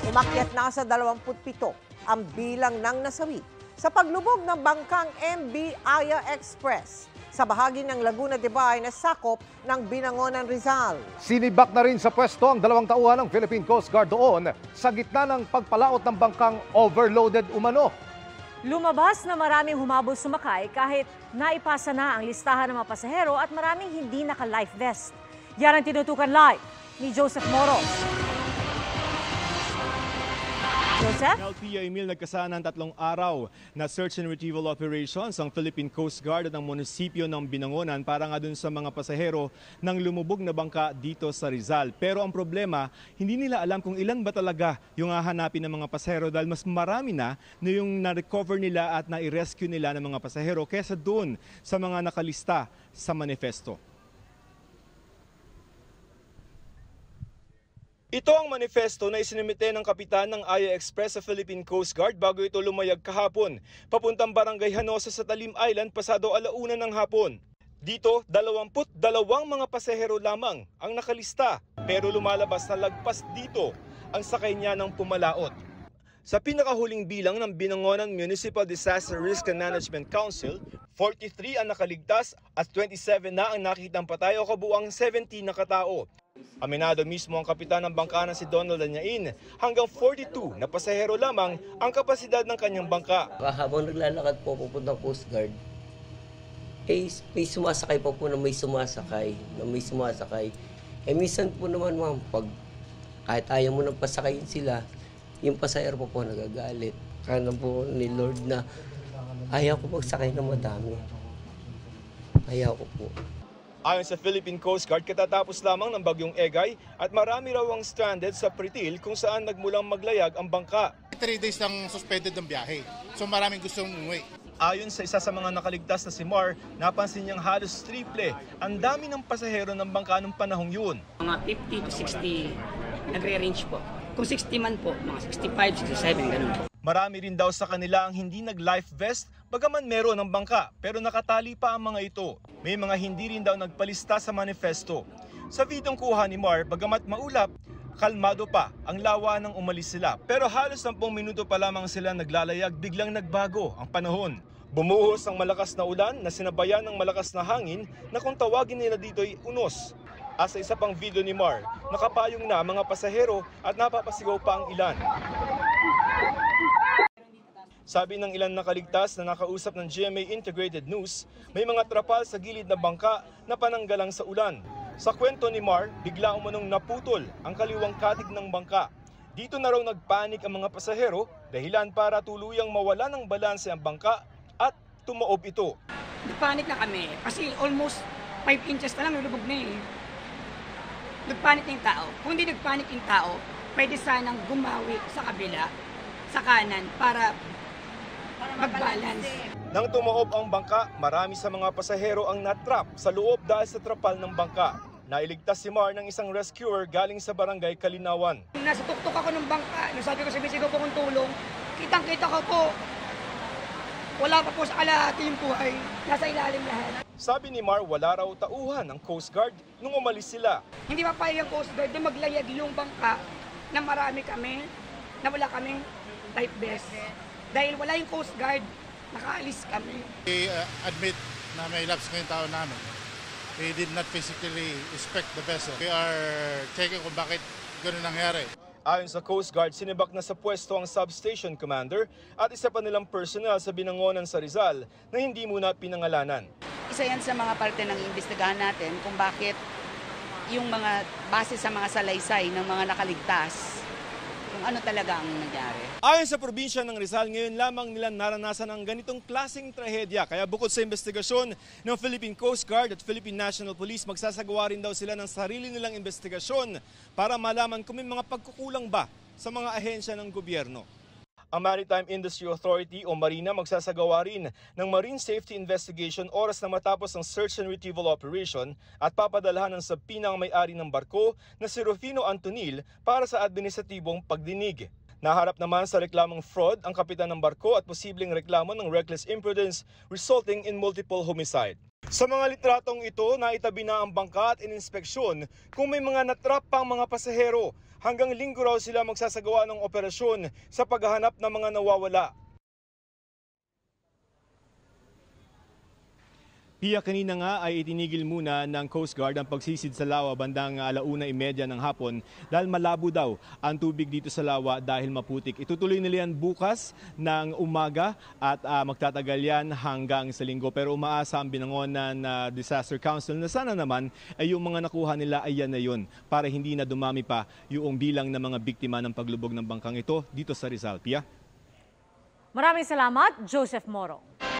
Umakyat na sa 27 ang bilang ng nasawi sa paglubog ng bangkang MV Aya Express sa bahagi ng Laguna de Bay na sakop ng Binangonan, Rizal. Sinibak na rin sa pwesto ang 2 tauhan ng Philippine Coast Guard doon sa gitna ng pagpalaot ng bangkang overloaded umano. Lumabas na maraming humabol sumakay kahit naipasa na ang listahan ng mga pasahero at maraming hindi naka-life vest. Yan ang tinutukan live ni Joseph Moros. Joseph? LPA Emil, nagkasana ng 3 araw na search and retrieval operations ang Philippine Coast Guard at ang munisipyo ng Binangonan para nga dun sa mga pasahero ng lumubog na bangka dito sa Rizal. Pero ang problema, hindi nila alam kung ilan ba talaga yung hahanapin ng mga pasahero dahil mas marami na yung na-recover nila at na-rescue nila ng mga pasahero kesa dun sa mga nakalista sa manifesto. Ito ang manifesto na isinimite ng kapitan ng Aya Express sa Philippine Coast Guard bago ito lumayag kahapon, papuntang Barangay Hanosa sa Talim Island pasado 1:00 ng hapon. Dito, 22 mga pasahero lamang ang nakalista, pero lumalabas na lagpas dito ang sakay niya ng pumalaot. Sa pinakahuling bilang ng Binangonan Municipal Disaster Risk and Management Council, 43 ang nakaligtas at 27 na ang nakitang patay o kabuang 70 na katao. Aminado mismo ang kapitan ng bangka na si Donald Anyain, hanggang 42 na pasahero lamang ang kapasidad ng kanyang bangka. Habang naglalakad po pupuntang Coast Guard, may sumasakay pa po na may sumasakay. Minsan po naman ma'am, kahit ayaw mo nang pasakayin sila, yung pasahero po nagagalit. Kaya po ni Lord na ayaw ko magsakay ng madami. Ayaw ko po. Ayon sa Philippine Coast Guard, katatapos lamang ng bagyong Egay at marami raw ang stranded sa Pritil kung saan nagmulang maglayag ang bangka. 3 days lang suspended ng biyahe. So maraming gustong umuwi. Ayon sa isa sa mga nakaligtas na si Mar, napansin niyang halos triple ang dami ng pasahero ng bangka noong panahong yun. Mga 50 to 60 nagre-range po. Kung 60 man po, mga 65, 67, ganun po. Marami rin daw sa kanila ang hindi nag-life vest, bagaman meron ng bangka, pero nakatali pa ang mga ito. May mga hindi rin daw nagpalista sa manifesto. Sa videong kuha ni Mar, bagamat maulap, kalmado pa ang lawa nang umalis sila. Pero halos 10 minuto pa lamang sila naglalayag, biglang nagbago ang panahon. Bumuhos ang malakas na ulan na sinabayan ng malakas na hangin na kung tawagin nila dito'y unos. At sa isa pang video ni Mar, nakapayong na mga pasahero at napapasigaw pa ang ilan. Sabi ng ilang nakaligtas na nakausap ng GMA Integrated News, may mga trapal sa gilid ng bangka na pananggalang sa ulan. Sa kwento ni Mar, bigla umanong naputol ang kaliwang katig ng bangka. Dito na raw nagpanik ang mga pasahero, dahilan para tuluyang mawala ng balanse ang bangka at tumaob ito. Nagpanik na kami kasi almost 5 inches na lang nilubog na eh. Nagpanik na yung tao. Kung hindi nagpanik yung tao, pwede sanang gumawi sa kabila, sa kanan, para mag-balance. Nang tumaob ang bangka, marami sa mga pasahero ang natrap sa loob dahil sa trapal ng bangka. Nailigtas si Mar ng isang rescuer galing sa barangay Kalinawan. Nasa tuktok ako ng bangka, nasabi ko sumisigaw po kong tulong, kitang-kita ko po, wala pa po sa kalahati yung buhay, nasa ilalim lahat. Sabi ni Mar, wala raw tauhan ng Coast Guard nung umalis sila. Hindi pa payag ang Coast Guard na maglayag yung bangka na marami kami, na wala kaming life vest. Dahil wala yung Coast Guard, nakaalis kami. We admit na may lapse ngayong tao namin. We did not physically inspect the vessel. We are checking kung bakit gano'n nangyari. Ayon sa Coast Guard, sinibak na sa pwesto ang substation commander at isa pa nilang personnel sa Binangonan sa Rizal na hindi muna pinangalanan. Isa yan sa mga parte ng imbestigahan natin kung bakit yung mga base sa mga salaysay ng mga nakaligtas, kung ano talaga ang nangyari. Ayon sa probinsya ng Rizal, ngayon lamang nila naranasan ang ganitong klaseng trahedya. Kaya bukod sa investigasyon ng Philippine Coast Guard at Philippine National Police, magsasagawa rin daw sila ng sarili nilang investigasyon para malaman kung may mga pagkukulang ba sa mga ahensya ng gobyerno. Ang Maritime Industry Authority o Marina magsasagawa rin ng Marine Safety Investigation oras na matapos ang search and retrieval operation at papadalhan ng subpoena ang may-ari ng barko na si Rufino Antonil para sa administratibong pagdinig. Naharap naman sa reklamong fraud ang kapitan ng barko at posibleng reklamo ng reckless imprudence resulting in multiple homicide. Sa mga litratong ito, naitabi na ang bangka at ininspeksyon kung may mga natrap pang mga pasahero Hanggang Linggo raw sila magsasagawa ng operasyon sa paghahanap ng mga nawawala. Pia, kanina nga ay itinigil muna ng Coast Guard ang pagsisid sa lawa bandang 1:30 ng hapon dahil malabo daw ang tubig dito sa lawa dahil maputik. Itutuloy nila yan bukas ng umaga at magtatagal yan hanggang sa Linggo. Pero umaasa ang Binangonan Disaster Council na sana naman ay yung mga nakuha nila ay yan na yun para hindi na dumami pa yung bilang ng mga biktima ng paglubog ng bangkang ito dito sa Rizal. Pia? Maraming salamat, Joseph Moro.